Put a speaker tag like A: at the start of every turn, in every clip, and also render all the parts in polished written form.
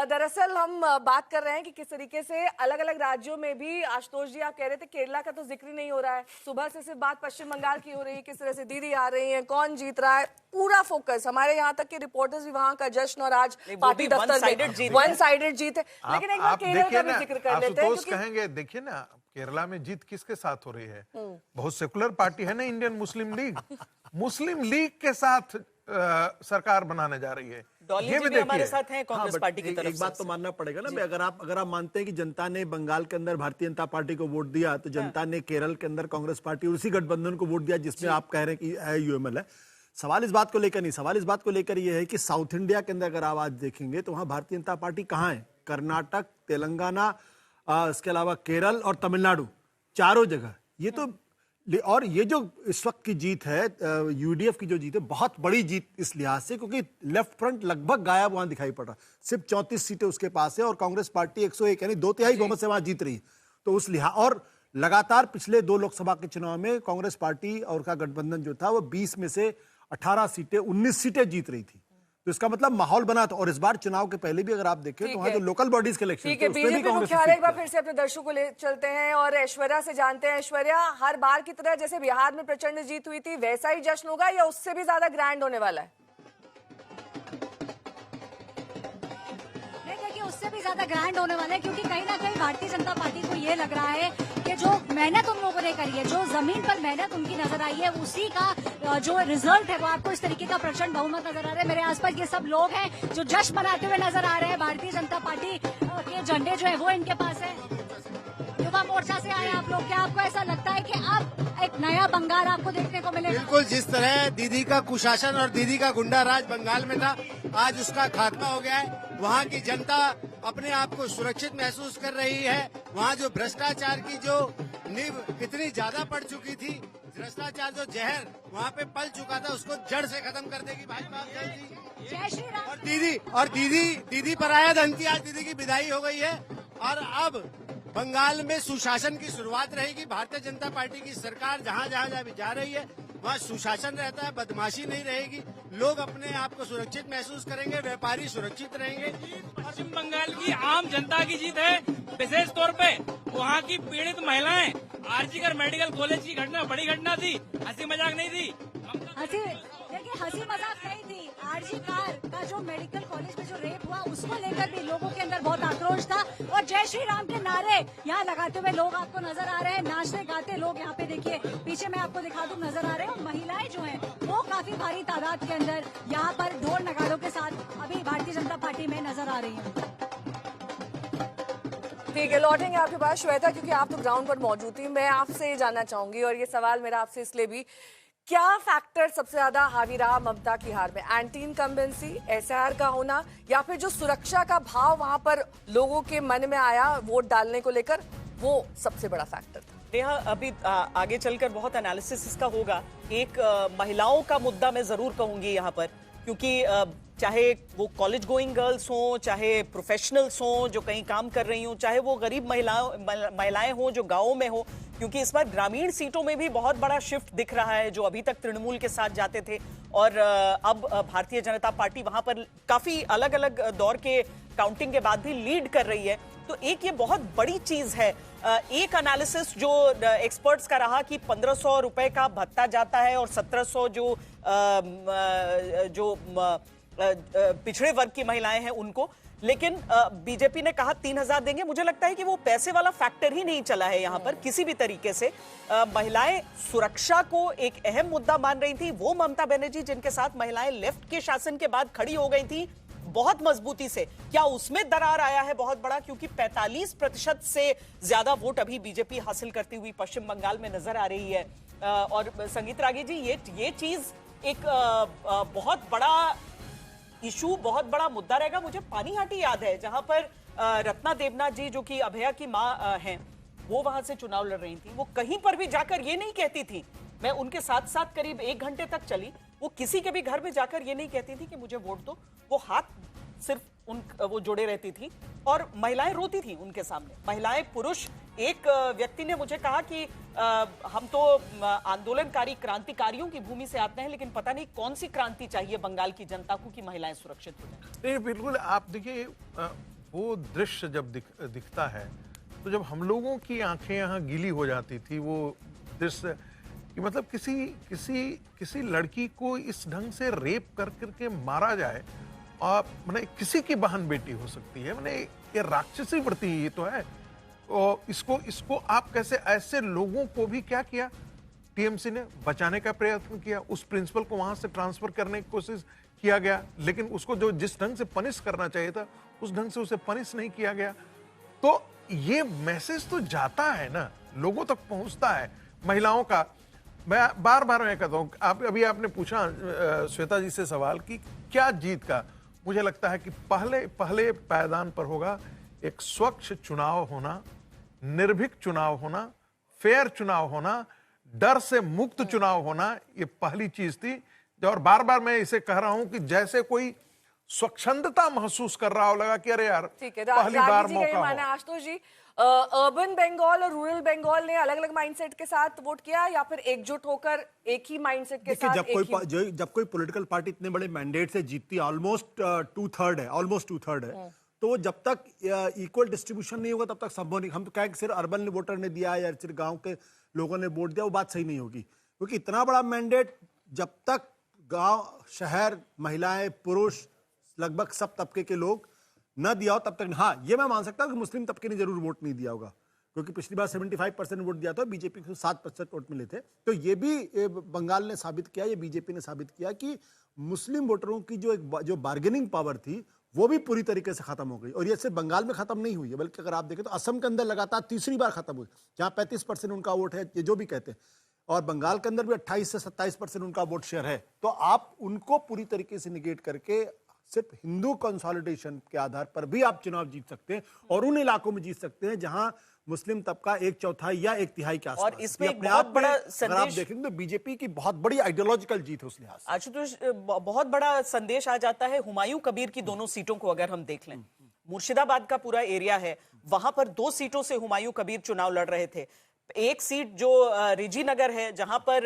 A: दरअसल हम बात कर रहे हैं कि किस तरीके से अलग अलग राज्यों में भी, आशुतोष जी आप कह रहे थे केरला का तो जिक्र ही नहीं हो रहा है, सुबह से सिर्फ बात पश्चिम बंगाल की हो रही है, किस तरह से दीदी आ रही हैं, कौन जीत रहा है, पूरा फोकस हमारे यहाँ तक के रिपोर्टर्स भी वहां का जश्न और आज पार्टी दफ्तर में वन साइडेड जीत है। लेकिन एक बार केरल का भी जिक्र कर लेते हैं,
B: कहेंगे देखिए ना केरला में जीत किसके साथ हो रही है, बहुत सेकुलर पार्टी है ना इंडियन मुस्लिम लीग के साथ सरकार बनाने जा रही है।
C: ये भी हमारे साथ हैं कांग्रेस पार्टी की तरफ
D: एक बात तो मानना पड़ेगा ना, अगर आप मानते हैं कि जनता ने बंगाल के अंदर भारतीय जनता पार्टी को वोट दिया, तो जनता ने केरल के अंदर कांग्रेस पार्टी और उसी गठबंधन को वोट दिया जिसमें आप कह रहे हैं कि यूएमएल है। सवाल इस बात को लेकर नहीं, सवाल इस बात को लेकर यह है कि साउथ इंडिया के अंदर अगर आप आज देखेंगे तो वहां भारतीय जनता पार्टी कहां है, कर्नाटक, तेलंगाना, इसके अलावा केरल और तमिलनाडु, चारों जगह। ये तो, और ये जो इस वक्त की जीत है, यूडीएफ की जो जीत है, बहुत बड़ी जीत इस लिहाज से क्योंकि लेफ्ट फ्रंट लगभग गायब वहां दिखाई पड़ रहा, सिर्फ 34 सीटें उसके पास है और कांग्रेस पार्टी 101 यानी 2/3 बहुमत से वहां जीत रही। तो उस लिहाज, और लगातार पिछले 2 लोकसभा के चुनाव में कांग्रेस पार्टी और का गठबंधन जो था वो 20 में से 18 सीटें 19 सीटें जीत रही थी। तो इसका मतलब माहौल बना था। और इस बार चुनाव के पहले भी अगर आप देखें तो वहां जो लोकल बॉडीज के इलेक्शन थे उसमें भी कांग्रेस
A: एक बार फिर से अपने दर्शकों को ले चलते हैं और ऐश्वर्या से जानते हैं। ऐश्वर्या, हर बार की तरह जैसे बिहार में प्रचंड जीत हुई थी वैसा ही जश्न होगा या उससे भी ज्यादा ग्रैंड होने वाला है?
E: उससे भी ज्यादा ग्रैंड होने वाला है क्योंकि कहीं ना कहीं भारतीय जनता पार्टी को ये लग रहा है कि जो मेहनत उन लोगों ने करी है, जो जमीन पर मेहनत उनकी नजर आई है, उसी का जो रिजल्ट है वो आपको इस तरीके का प्रचंड बहुमत नजर आ रहा है। मेरे आसपास ये सब लोग हैं जो जश्न मनाते हुए नजर आ रहे हैं। भारतीय जनता पार्टी के झंडे जो है वो इनके पास है। युवा मोर्चा से आए आप लोग, क्या आपको ऐसा लगता है कि अब एक नया बंगाल आपको देखने को मिलेगा?
F: बिल्कुल, जिस तरह दीदी का कुशासन और दीदी का गुंडा राज बंगाल में था, आज उसका खात्मा हो गया है। वहाँ की जनता अपने आप को सुरक्षित महसूस कर रही है। वहाँ जो भ्रष्टाचार की जो नींव इतनी ज्यादा पड़ चुकी थी, भ्रष्टाचार जो जहर वहाँ पे पल चुका था, उसको जड़ से खत्म कर देगी भाजपा।
E: जय श्री राम।
F: और दीदी पराया धन की आज दीदी की विदाई हो गई है और अब बंगाल में सुशासन की शुरुआत रहेगी। भारतीय जनता पार्टी की सरकार जहाँ जहाँ जा रही है वहाँ सुशासन रहता है, बदमाशी नहीं रहेगी, लोग अपने आप को सुरक्षित महसूस करेंगे, व्यापारी सुरक्षित रहेंगे।
G: पश्चिम बंगाल की आम जनता की जीत है। विशेष तौर पे वहाँ की पीड़ित महिलाएं, आरजीकर मेडिकल कॉलेज की घटना बड़ी घटना थी, हंसी मजाक नहीं थी।
E: हंसी मजाक नहीं थी। आरजीकर का जो मेडिकल कॉलेज में जो रेप हुआ उसको लेकर भी लोगों के अंदर बहुत आक्रोश था और जय श्री राम के नारे यहाँ लगाते हुए लोग आपको नजर आ रहे हैं। नाचते गाते लोग यहाँ पे देखिए पीछे मैं आपको दिखा दूं नजर आ रहे हैं। और महिलाएं जो हैं वो काफी भारी तादाद के अंदर यहाँ पर ढोल नगाड़ों के साथ अभी भारतीय जनता पार्टी में नजर आ रही है।
A: ठीक है, लौटेंगे आपके पास श्वेता, क्योंकि आप तो ग्राउंड पर मौजूद थी। मैं आपसे ये जानना चाहूंगी और ये सवाल मेरा आपसे इसलिए भी, क्या फैक्टर सबसे ज्यादा हावी रहा ममता की हार में? एंटी इनकम्बेंसी, एसआर का होना, या फिर जो सुरक्षा का भाव वहां पर लोगों के मन में आया वोट डालने को लेकर, वो सबसे बड़ा फैक्टर था?
C: नेहा, अभी आगे चलकर बहुत एनालिसिस इसका होगा। एक महिलाओं का मुद्दा मैं जरूर कहूंगी यहाँ पर, क्योंकि चाहे वो कॉलेज गोइंग गर्ल्स हों, चाहे प्रोफेशनल्स हों जो कहीं काम कर रही हों, चाहे वो गरीब महिलाएं हों जो गाँव में हों, क्योंकि इस बार ग्रामीण सीटों में भी बहुत बड़ा शिफ्ट दिख रहा है। जो अभी तक तृणमूल के साथ जाते थे और अब भारतीय जनता पार्टी वहां पर काफी अलग अलग दौर के काउंटिंग के बाद भी लीड कर रही है। तो एक ये बहुत बड़ी चीज है। एक एनालिसिस जो एक्सपर्ट्स का रहा कि 1500 रुपए का भत्ता जाता है और 1700 जो पिछड़े वर्ग की महिलाएं हैं उनको, लेकिन बीजेपी ने कहा 3000 देंगे। मुझे लगता है कि वो पैसे वाला फैक्टर ही नहीं चला है यहाँ पर किसी भी तरीके से। महिलाएं सुरक्षा को एक अहम मुद्दा मान रही थी। वो ममता बनर्जी जिनके साथ महिलाएं लेफ्ट के शासन के बाद खड़ी हो गई थी बहुत मजबूती से, क्या उसमें दरार आया है बहुत बड़ा? क्योंकि 45% से ज्यादा वोट अभी बीजेपी हासिल करती हुई पश्चिम बंगाल में नजर आ रही है। और संगीत रागी जी, ये चीज एक बहुत बड़ा इशू, बहुत बड़ा मुद्दा रहेगा। मुझे पानीहाटी याद है जहां पर रत्ना देवनाथ जी जो कि अभया की मां हैं, वो वहां से चुनाव लड़ रही थी। वो कहीं पर भी जाकर ये नहीं कहती थी, मैं उनके साथ साथ करीब 1 घंटे तक चली, वो किसी के भी घर में जाकर ये नहीं कहती थी कि मुझे वोट दो। वो हाथ सिर्फ वो जोड़े रहती थी और महिलाएं रोती थी उनके सामने, महिलाएं, पुरुष। एक व्यक्ति ने मुझे कहा कि हम तो आंदोलनकारी क्रांतिकारियों की भूमि से आते हैं, लेकिन पता नहीं कौन सी क्रांति चाहिए बंगाल की जनता को कि महिलाएं सुरक्षित हो जाएं।
B: नहीं, बिल्कुल। आप देखिए वो दृश्य जब दिखता है तो जब हम लोगों की आंखें यहाँ गीली हो जाती थी वो दृश्य कि मतलब किसी लड़की को इस ढंग से रेप कर करके मारा जाए और मैंने किसी की बहन बेटी हो सकती है, मैंने ये राक्षसी वृत्ति ये तो है। और इसको आप कैसे ऐसे लोगों को भी क्या किया, टीएमसी ने बचाने का प्रयत्न किया, उस प्रिंसिपल को वहां से ट्रांसफर करने की कोशिश किया गया, लेकिन उसको जो जिस ढंग से पनिश करना चाहिए था उस ढंग से उसे पनिश नहीं किया गया। तो ये मैसेज तो जाता है ना, लोगों तक पहुंचता है महिलाओं का। मैं बार बार मैं कहता हूं, अभी आपने पूछा श्वेता जी से सवाल कि क्या जीत का, मुझे लगता है कि पहले पायदान पर होगा एक स्वच्छ चुनाव होना, निर्भीक चुनाव होना, फेयर चुनाव होना, डर से मुक्त चुनाव होना, ये पहली चीज थी। और बार बार मैं इसे कह रहा हूं कि जैसे कोई स्वच्छंदता महसूस कर रहा हो, लगा कि अरे यार
A: ठीक है,
B: पहली बार मौका
A: माने आशुतोष जी, अर्बन बंगाल और रूरल बंगाल ने अलग अलग माइंडसेट के साथ वोट किया या फिर एकजुट होकर एक ही माइंडसेट के साथ?
D: जब कोई पॉलिटिकल पार्टी इतने बड़े मैंडेट से जीतती है, ऑलमोस्ट टू थर्ड है, तो जब तक इक्वल डिस्ट्रीब्यूशन नहीं होगा तब तक संभव नहीं। हम तो कहें कि सिर्फ अर्बन वोटर ने दिया या सिर्फ गांव के लोगों ने वोट दिया, वो बात सही नहीं होगी, क्योंकि इतना बड़ा मैंडेट जब तक गांव, शहर, महिलाएं, पुरुष, लगभग सब तबके के लोग न दिया हो तब तक। हाँ, ये मैं मान सकता हूं कि मुस्लिम तबके ने जरूर वोट नहीं दिया होगा, क्योंकि पिछली बार 75% वोट दिया था, बीजेपी को 7% वोट मिले थे। तो ये भी बंगाल ने साबित किया, ये बीजेपी ने साबित किया कि मुस्लिम वोटरों की जो बार्गेनिंग पावर थी वो भी पूरी तरीके से खत्म हो गई। और ये सिर्फ बंगाल में खत्म नहीं हुई है, बल्कि अगर आप देखें तो असम के अंदर लगातार तीसरी बार खत्म हुई, जहां 35% उनका वोट है, ये जो भी कहते हैं, और बंगाल के अंदर भी 28 से 27% उनका वोट शेयर है। तो आप उनको पूरी तरीके से निगेट करके सिर्फ हिंदू कंसोलिडेशन के आधार पर भी आप चुनाव जीत सकते हैं, और उन इलाकों में जीत सकते हैं जहां मुस्लिम तबका 1/4 या 1/3 के आसपास।
C: और इसमें एक बहुत बड़ा
D: अगर आप देखेंगे तो बीजेपी की बहुत बड़ी आइडियोलॉजिकल जीत है उस लिहाज से।
C: आशुतोष, बहुत बड़ा संदेश आ जाता है हुमायूं कबीर की दोनों सीटों को अगर हम देख लें। मुर्शिदाबाद का पूरा एरिया है, वहां पर 2 सीटों से हुमायूं कबीर चुनाव लड़ रहे थे। एक सीट जो रिजी नगर है, जहां पर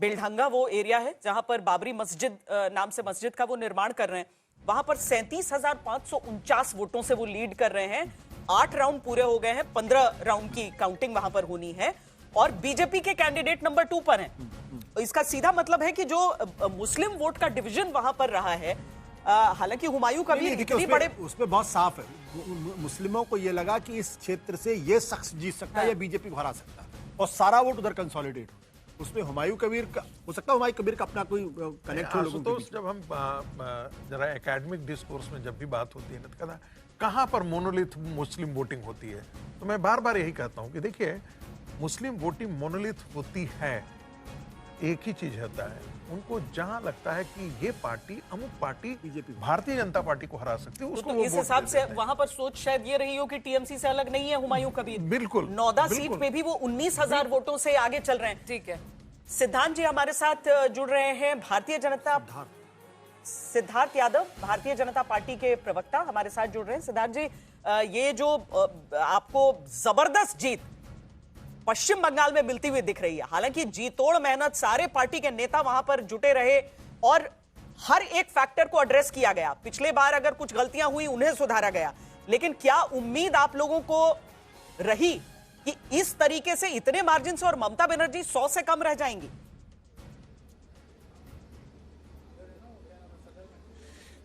C: बेलढंगा वो एरिया है जहां पर बाबरी मस्जिद नाम से मस्जिद का वो निर्माण कर रहे हैं, वहां पर 37,549 वोटों से वो लीड कर रहे हैं। 8 राउंड पूरे हो गए हैं, 15 राउंड की काउंटिंग वहां पर होनी है, और बीजेपी के कैंडिडेट नंबर 2 पर हैं। इसका सीधा मतलब है कि जो मुस्लिम वोट का डिवीजन वहां पर रहा है, हालांकि हुमायूं कबीर इतनी बड़े,
D: उसमें बहुत साफ है, मुस्लिमों को यह लगा कि इस क्षेत्र से ये शख्स जीत सकता है या बीजेपी को हरा सकता है, और सारा वोट उधर कंसोलिडेट हो। उसमें हुमायूं कबीर का हो सकता है, हुमायूं कबीर का अपना कोई कनेक्ट हो लोगों के बीच।
B: जब हम जरा एकेडमिक डिस्कोर्स में जब भी बात होती है ना, तो कहता कहां पर मोनोलिथ मुस्लिम वोटिंग होती है, तो मैं बार बार यही कहता हूं कि देखिए, मुस्लिम वोटिंग मोनोलिथ होती है, एक ही चीज होता है, उनको जहां लगता है कि ये पार्टी, अमुक पार्टी भारतीय जनता पार्टी को हरा सकती है, उसको
C: तो इस हिसाब से वहां पर सोच शायद ये रही हो कि टीएमसी से अलग नहीं है हुमायूं कबीर।
B: बिल्कुल,
C: 9 सीट पे भी वो 19,000 वोटों से आगे चल रहे हैं।
A: ठीक है,
C: सिद्धांत जी हमारे साथ जुड़ रहे हैं, सिद्धार्थ यादव, भारतीय जनता पार्टी के प्रवक्ता हमारे साथ जुड़ रहे हैं। सिद्धार्थ जी, ये जो आपको जबरदस्त जीत पश्चिम बंगाल में मिलती हुई दिख रही है, हालांकि जी तोड़ मेहनत, सारे पार्टी के नेता वहां पर जुटे रहे और हर एक फैक्टर को एड्रेस किया गया। पिछले बार अगर कुछ गलतियां हुई उन्हें सुधारा गया, लेकिन क्या उम्मीद आप लोगों को रही कि इस तरीके से इतने मार्जिन से और ममता बनर्जी 100 से कम रह जाएंगी?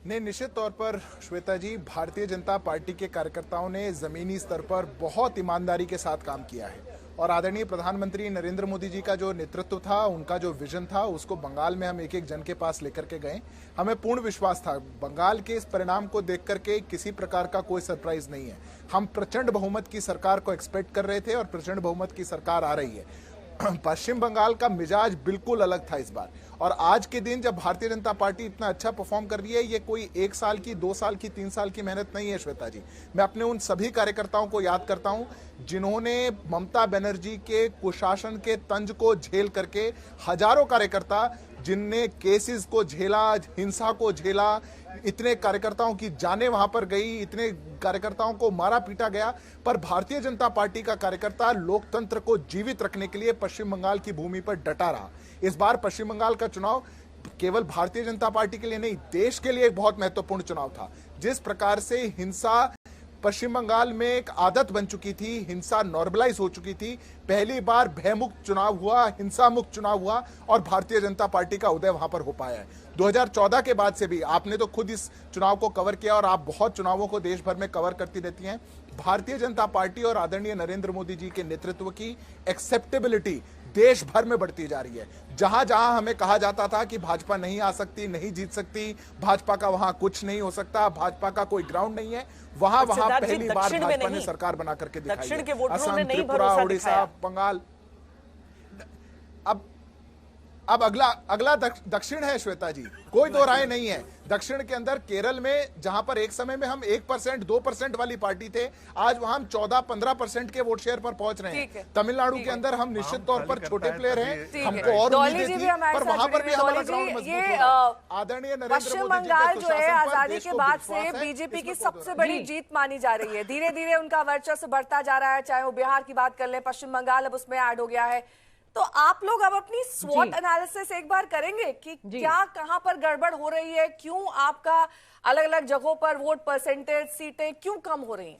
H: नहीं, निश्चित तौर पर श्वेता जी, भारतीय जनता पार्टी के कार्यकर्ताओं ने जमीनी स्तर पर बहुत ईमानदारी के साथ काम किया है, और आदरणीय प्रधानमंत्री नरेंद्र मोदी जी का जो नेतृत्व था, उनका जो विजन था, उसको बंगाल में हम एक एक जन के पास लेकर के गए। हमें पूर्ण विश्वास था, बंगाल के इस परिणाम को देख करके किसी प्रकार का कोई सरप्राइज नहीं है। हम प्रचंड बहुमत की सरकार को एक्सपेक्ट कर रहे थे, और प्रचंड बहुमत की सरकार आ रही है। पश्चिम बंगाल का मिजाज बिल्कुल अलग था इस बार, और आज के दिन जब भारतीय जनता पार्टी इतना अच्छा परफॉर्म कर रही है, ये कोई 1 साल की, 2 साल की, 3 साल की मेहनत नहीं है श्वेता जी। मैं अपने उन सभी कार्यकर्ताओं को याद करता हूं जिन्होंने ममता बनर्जी के कुशासन के तंज को झेल करके, हजारों कार्यकर्ता जिनने केसेस को झेला, हिंसा को झेला, इतने कार्यकर्ताओं की जानें वहां पर गई, इतने कार्यकर्ताओं को मारा पीटा गया, पर भारतीय जनता पार्टी का कार्यकर्ता लोकतंत्र को जीवित रखने के लिए पश्चिम बंगाल की भूमि पर डटा रहा। इस बार पश्चिम बंगाल का चुनाव केवल भारतीय जनता पार्टी के लिए नहीं, देश के लिए एक बहुत महत्वपूर्ण चुनाव था। जिस प्रकार से हिंसा पश्चिम बंगाल में एक आदत बन चुकी थी, हिंसा नॉर्मलाइज हो चुकी थी। पहली बार भयमुक्त चुनाव हुआ, हिंसा मुक्त चुनाव हुआ और भारतीय जनता पार्टी का उदय वहां पर हो पाया है। 2014 के बाद से भी आपने तो खुद इस चुनाव को कवर किया और आप बहुत चुनावों को देश भर में कवर करती रहती हैं। भारतीय जनता पार्टी और आदरणीय नरेंद्र मोदी जी के नेतृत्व की एक्सेप्टेबिलिटी देश भर में बढ़ती जा रही है। जहां जहां हमें कहा जाता था कि भाजपा नहीं आ सकती, नहीं जीत सकती, भाजपा का वहां कुछ नहीं हो सकता, भाजपा का कोई ग्राउंड नहीं है, वहां पहली बार भाजपा ने सरकार बना करके दिखाई है।
C: दक्षिण के वोटरों ने
H: असम,
C: नहीं
H: त्रिपुरा,
C: भरोसा
H: उड़ीसा,
C: दिखाया।
H: बंगाल। अब अगला दक्षिण है श्वेता जी, कोई दो राय नहीं है। दक्षिण के अंदर केरल में जहां पर एक समय में हम 1%, 2% वाली पार्टी थे, आज वहां हम 14-15% के वोट शेयर पर पहुंच रहे हैं। तमिलनाडु के अंदर हम निश्चित तौर पर छोटे प्लेयर हैं, हमको और उम्मीदें थी, पर वहां पर भी हमारा ग्राउंड मजबूत हो रहा है। आदरणीय नरेंद्र
A: पश्चिम
H: मोदी जी
A: बंगाल
H: के
A: जो है
H: सुशासन पर
A: आजादी
H: देश
A: के
H: को
A: बाद
H: विश्वास
A: से
H: है,
A: बीजेपी की
H: इसमें कोई
A: सबसे बड़ी जीत मानी जा रही है। धीरे धीरे उनका वर्चस्व बढ़ता जा रहा है, चाहे वो बिहार की बात कर ले, पश्चिम बंगाल अब उसमें ऐड हो गया है। तो आप लोग अब अपनी स्वॉट एनालिसिस एक बार करेंगे कि क्या कहां पर गड़बड़ हो रही है, क्यों आपका अलग अलग जगहों पर वोट परसेंटेज, सीटें क्यों कम हो रही हैं?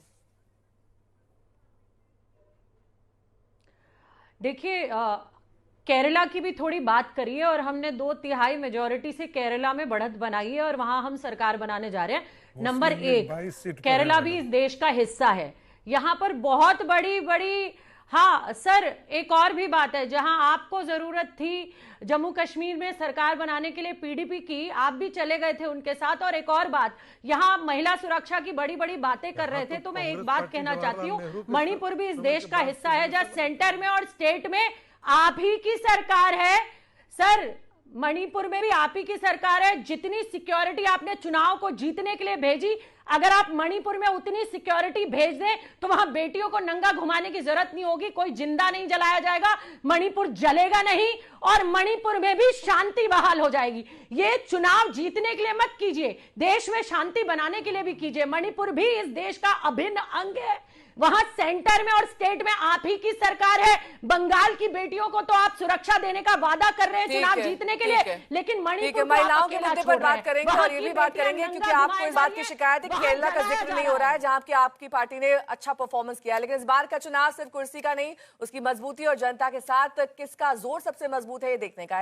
I: देखिए, केरला की भी थोड़ी बात करिए और हमने 2/3 मेजोरिटी से केरला में बढ़त बनाई है और वहां हम सरकार बनाने जा रहे हैं। नंबर 1, केरला भी इस देश का हिस्सा है। यहां पर बहुत बड़ी हाँ सर, एक और भी बात है, जहां आपको जरूरत थी जम्मू कश्मीर में सरकार बनाने के लिए पीडीपी की, आप भी चले गए थे उनके साथ। और एक और बात, यहां महिला सुरक्षा की बड़ी बातें कर रहे थे, तो मैं एक बात कहना चाहती हूँ, मणिपुर भी इस देश का हिस्सा है, जहां सेंटर में और स्टेट में आप ही की सरकार है। सर, मणिपुर में भी आप ही की सरकार है। जितनी सिक्योरिटी आपने चुनाव को जीतने के लिए भेजी, अगर आप मणिपुर में उतनी सिक्योरिटी भेज दें तो वहां बेटियों को नंगा घुमाने की जरूरत नहीं होगी, कोई जिंदा नहीं जलाया जाएगा, मणिपुर जलेगा नहीं और मणिपुर में भी शांति बहाल हो जाएगी। ये चुनाव जीतने के लिए मत कीजिए, देश में शांति बनाने के लिए भी कीजिए। मणिपुर भी इस देश का अभिन्न अंग है, वहां सेंटर में और स्टेट में आप ही की सरकार है। बंगाल की बेटियों को तो आप सुरक्षा देने का वादा कर रहे हैं चुनाव जीतने के लिए, लेकिन मणिपुर
A: महिलाओं के मुद्दे पर बात करेंगे और ये भी बात करेंगे क्योंकि आपको इस बात की शिकायत है कि केरला का जिक्र नहीं हो रहा है, जहां की आपकी पार्टी ने अच्छा परफॉर्मेंस किया। लेकिन इस बार का चुनाव सिर्फ कुर्सी का नहीं, उसकी मजबूती और जनता के साथ किसका जोर सबसे मजबूत है, ये देखने का है।